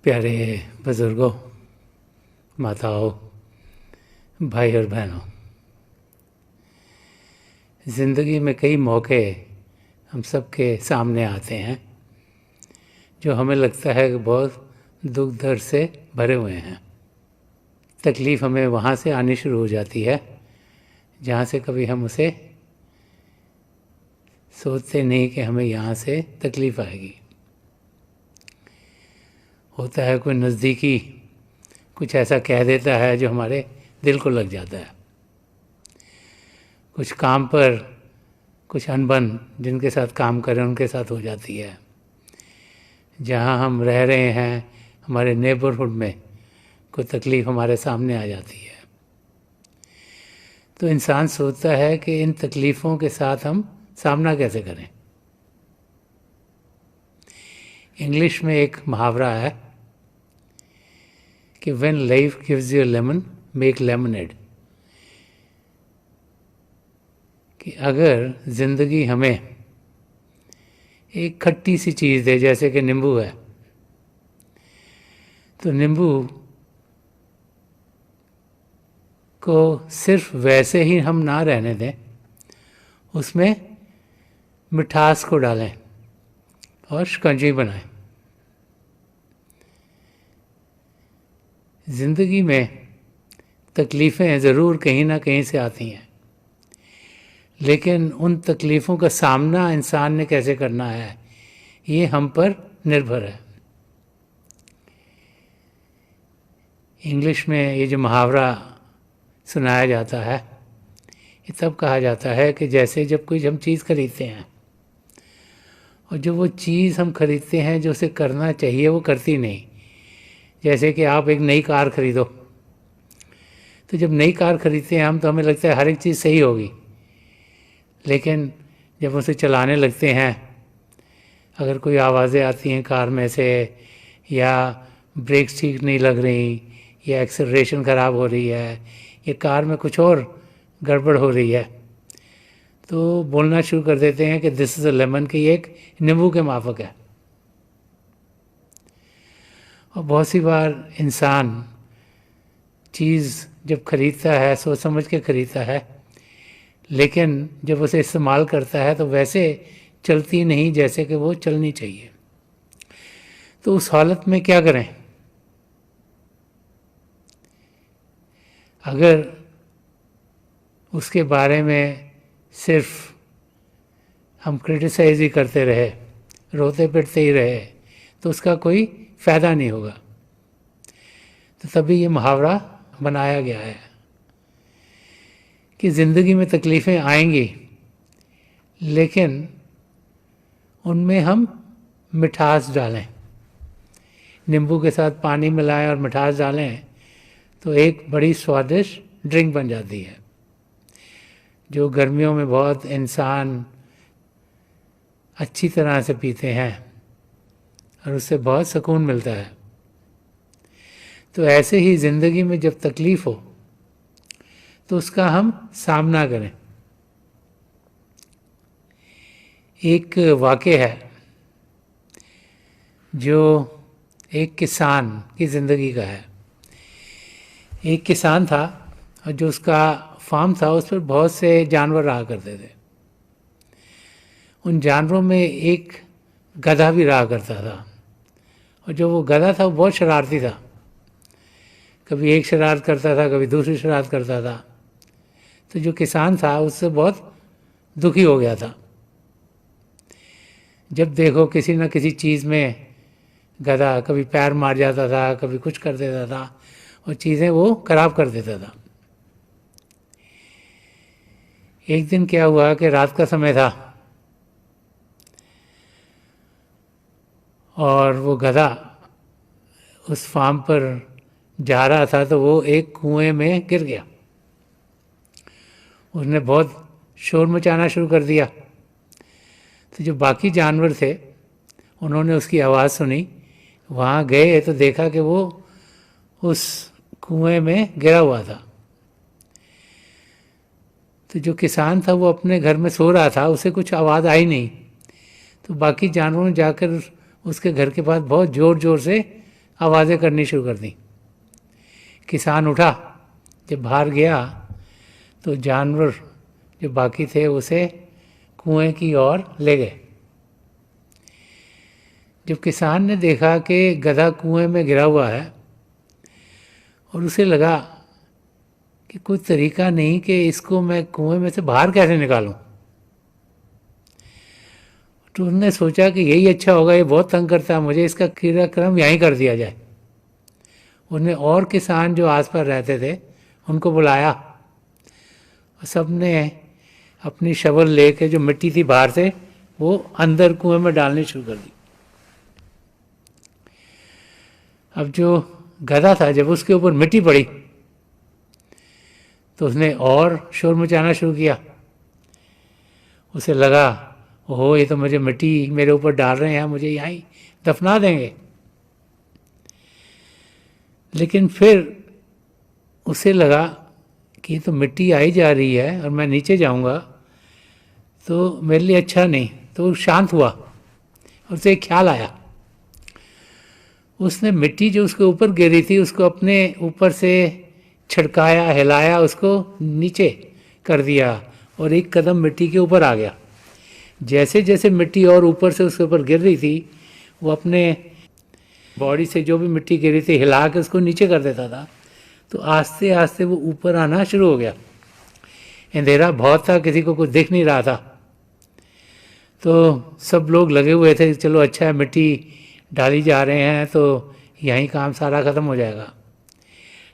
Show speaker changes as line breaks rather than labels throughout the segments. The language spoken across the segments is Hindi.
प्यारे बुजुर्गों, माताओं, भाई और बहनों, ज़िंदगी में कई मौके हम सबके सामने आते हैं जो हमें लगता है कि बहुत दुख दर्द से भरे हुए हैं। तकलीफ़ हमें वहाँ से आनी शुरू हो जाती है जहाँ से कभी हम उसे सोचते नहीं कि हमें यहाँ से तकलीफ़ आएगी। होता है कोई नज़दीकी कुछ ऐसा कह देता है जो हमारे दिल को लग जाता है। कुछ काम पर कुछ अनबन जिनके साथ काम करें उनके साथ हो जाती है। जहाँ हम रह रहे हैं हमारे नेबरहुड में कोई तकलीफ़ हमारे सामने आ जाती है, तो इंसान सोचता है कि इन तकलीफ़ों के साथ हम सामना कैसे करें। इंग्लिश में एक मुहावरा है कि when life gives you lemon make lemonade, कि अगर ज़िंदगी हमें एक खट्टी सी चीज़ दे, जैसे कि नींबू है, तो नींबू को सिर्फ वैसे ही हम ना रहने दें, उसमें मिठास को डालें और शिकंजी बनाएं। ज़िंदगी में तकलीफ़ें ज़रूर कहीं ना कहीं से आती हैं, लेकिन उन तकलीफ़ों का सामना इंसान ने कैसे करना है ये हम पर निर्भर है। इंग्लिश में ये जो मुहावरा सुनाया जाता है, ये तब कहा जाता है कि जैसे जब कोई हम चीज़ खरीदते हैं और जो वो चीज़ हम खरीदते हैं जो उसे करना चाहिए वो करती नहीं। जैसे कि आप एक नई कार खरीदो, तो जब नई कार खरीदते हैं हम तो हमें लगता है हर एक चीज़ सही होगी, लेकिन जब उसे चलाने लगते हैं, अगर कोई आवाज़ें आती हैं कार में से, या ब्रेक्स ठीक नहीं लग रही, या एक्सेलरेशन ख़राब हो रही है, या कार में कुछ और गड़बड़ हो रही है, तो बोलना शुरू कर देते हैं कि दिस इज़ अ लेमन, कि ये एक नींबू के माफक है। और बहुत सी बार इंसान चीज़ जब खरीदता है सोच समझ के खरीदता है, लेकिन जब उसे इस्तेमाल करता है तो वैसे चलती नहीं जैसे कि वो चलनी चाहिए। तो उस हालत में क्या करें? अगर उसके बारे में सिर्फ हम क्रिटिसाइज ही करते रहे, रोते पिटते ही रहे, तो उसका कोई फ़ायदा नहीं होगा। तो तभी ये मुहावरा बनाया गया है कि ज़िंदगी में तकलीफ़ें आएंगी, लेकिन उनमें हम मिठास डालें। नींबू के साथ पानी मिलाएं और मिठास डालें तो एक बड़ी स्वादिष्ट ड्रिंक बन जाती है, जो गर्मियों में बहुत इंसान अच्छी तरह से पीते हैं और उससे बहुत सुकून मिलता है। तो ऐसे ही ज़िंदगी में जब तकलीफ़ हो तो उसका हम सामना करें। एक वाक़या है जो एक किसान की ज़िंदगी का है। एक किसान था और जो उसका फार्म था उस पर बहुत से जानवर रहा करते थे। उन जानवरों में एक गधा भी रहा करता था, और जो वो गधा था वो बहुत शरारती था। कभी एक शरारत करता था, कभी दूसरी शरारत करता था। तो जो किसान था उससे बहुत दुखी हो गया था। जब देखो किसी न किसी चीज़ में गधा कभी पैर मार जाता था, कभी कुछ कर देता था, और चीज़ें वो खराब कर देता था। एक दिन क्या हुआ कि रात का समय था और वो गधा उस फार्म पर जा रहा था, तो वो एक कुएं में गिर गया। उसने बहुत शोर मचाना शुरू कर दिया। तो जो बाकी जानवर थे उन्होंने उसकी आवाज़ सुनी, वहाँ गए तो देखा कि वो उस कुएं में गिरा हुआ था। तो जो किसान था वो अपने घर में सो रहा था, उसे कुछ आवाज़ आई नहीं। तो बाकी जानवरों ने जाकर उसके घर के पास बहुत ज़ोर ज़ोर से आवाज़ें करनी शुरू कर दी। किसान उठा, जब बाहर गया तो जानवर जो बाकी थे उसे कुएं की ओर ले गए। जब किसान ने देखा कि गधा कुएं में गिरा हुआ है और उसे लगा कि कोई तरीका नहीं कि इसको मैं कुएं में से बाहर कैसे निकालूं, तो उसने सोचा कि यही अच्छा होगा, ये बहुत तंग करता है मुझे, इसका क्रियाक्रम यहीं कर दिया जाए। उसने और किसान जो आसपास रहते थे उनको बुलाया और सब ने अपनी शवल लेके जो मिट्टी थी बाहर से वो अंदर कुएं में डालनी शुरू कर दी। अब जो गधा था जब उसके ऊपर मिट्टी पड़ी तो उसने और शोर मचाना शुरू किया। उसे लगा ओहो ये तो मुझे मिट्टी मेरे ऊपर डाल रहे हैं, मुझे यहीं दफना देंगे। लेकिन फिर उसे लगा कि ये तो मिट्टी आई जा रही है और मैं नीचे जाऊंगा तो मेरे लिए अच्छा नहीं। तो वो शांत हुआ और उसे एक ख्याल आया। उसने मिट्टी जो उसके ऊपर गिरी थी उसको अपने ऊपर से छिड़काया, हिलाया, उसको नीचे कर दिया और एक कदम मिट्टी के ऊपर आ गया। जैसे जैसे मिट्टी और ऊपर से उसके ऊपर गिर रही थी वो अपने बॉडी से जो भी मिट्टी गिरी थी हिला के उसको नीचे कर देता था, तो आस्ते आस्ते वो ऊपर आना शुरू हो गया। अंधेरा बहुत था, किसी को कुछ दिख नहीं रहा था, तो सब लोग लगे हुए थे चलो अच्छा है मिट्टी डाली जा रहे हैं तो यहीं काम सारा ख़त्म हो जाएगा।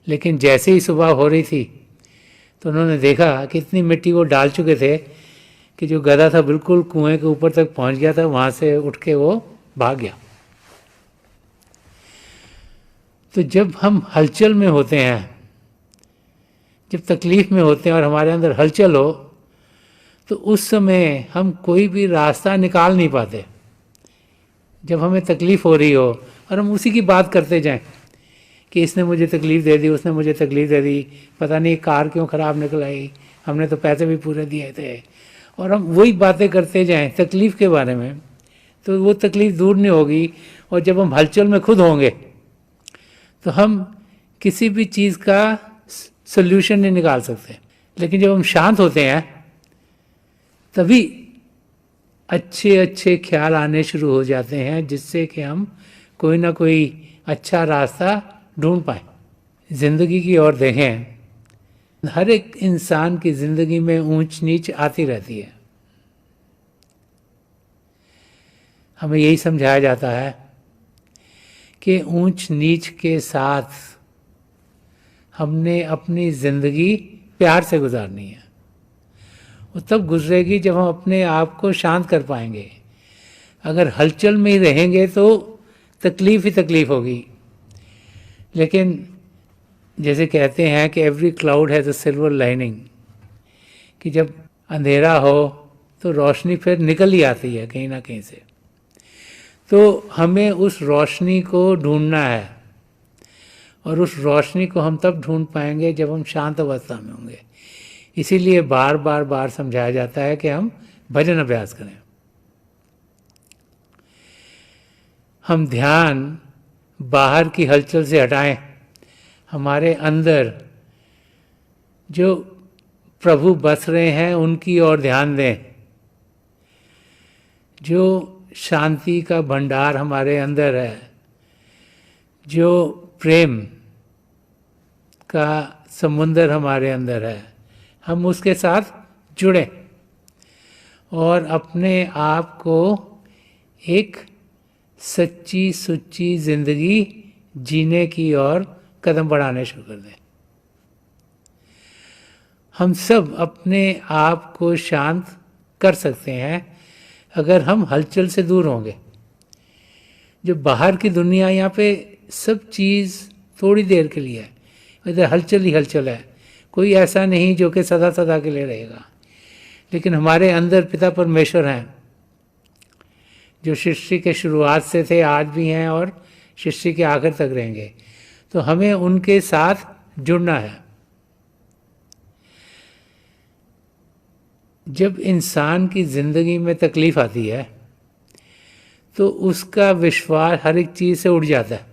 लेकिन जैसे ही सुबह हो रही थी तो उन्होंने देखा कि इतनी मिट्टी वो डाल चुके थे कि जो गधा था बिल्कुल कुएं के ऊपर तक पहुंच गया था, वहाँ से उठ के वो भाग गया। तो जब हम हलचल में होते हैं, जब तकलीफ़ में होते हैं और हमारे अंदर हलचल हो तो उस समय हम कोई भी रास्ता निकाल नहीं पाते। जब हमें तकलीफ़ हो रही हो और हम उसी की बात करते जाएं कि इसने मुझे तकलीफ़ दे दी, उसने मुझे तकलीफ़ दे दी, पता नहीं कार क्यों ख़राब निकल आई, हमने तो पैसे भी पूरे दिए थे, और हम वही बातें करते जाएं तकलीफ़ के बारे में, तो वो तकलीफ़ दूर नहीं होगी। और जब हम हलचल में खुद होंगे तो हम किसी भी चीज़ का सल्यूशन नहीं निकाल सकते। लेकिन जब हम शांत होते हैं तभी अच्छे अच्छे ख्याल आने शुरू हो जाते हैं जिससे कि हम कोई ना कोई अच्छा रास्ता ढूंढ पाएँ। ज़िंदगी की ओर देखें, हर एक इंसान की ज़िंदगी में ऊंच नीच आती रहती है। हमें यही समझाया जाता है कि ऊंच नीच के साथ हमने अपनी ज़िंदगी प्यार से गुजारनी है। वो तब गुजरेगी जब हम अपने आप को शांत कर पाएंगे। अगर हलचल में ही रहेंगे तो तकलीफ़ ही तकलीफ़ होगी। लेकिन जैसे कहते हैं कि every cloud has a silver lining, कि जब अंधेरा हो तो रोशनी फिर निकल ही आती है कहीं ना कहीं से। तो हमें उस रोशनी को ढूंढना है और उस रोशनी को हम तब ढूंढ पाएंगे जब हम शांत अवस्था में होंगे। इसीलिए बार बार समझाया जाता है कि हम भजन अभ्यास करें। हम ध्यान बाहर की हलचल से हटाएं, हमारे अंदर जो प्रभु बस रहे हैं उनकी ओर ध्यान दें। जो शांति का भंडार हमारे अंदर है, जो प्रेम का समुंदर हमारे अंदर है, हम उसके साथ जुड़ें और अपने आप को एक सच्ची सुच्ची ज़िंदगी जीने की ओर कदम बढ़ाने शुरू कर दें। हम सब अपने आप को शांत कर सकते हैं अगर हम हलचल से दूर होंगे। जो बाहर की दुनिया, यहाँ पे सब चीज़ थोड़ी देर के लिए है, इधर हलचल ही हलचल है, कोई ऐसा नहीं जो कि सदा सदा के लिए रहेगा। लेकिन हमारे अंदर पिता परमेश्वर हैं जो सृष्टि के शुरुआत से थे, आज भी हैं और सृष्टि के आखिर तक रहेंगे। तो हमें उनके साथ जुड़ना है। जब इंसान की ज़िंदगी में तकलीफ़ आती है तो उसका विश्वास हर एक चीज़ से उड़ जाता है।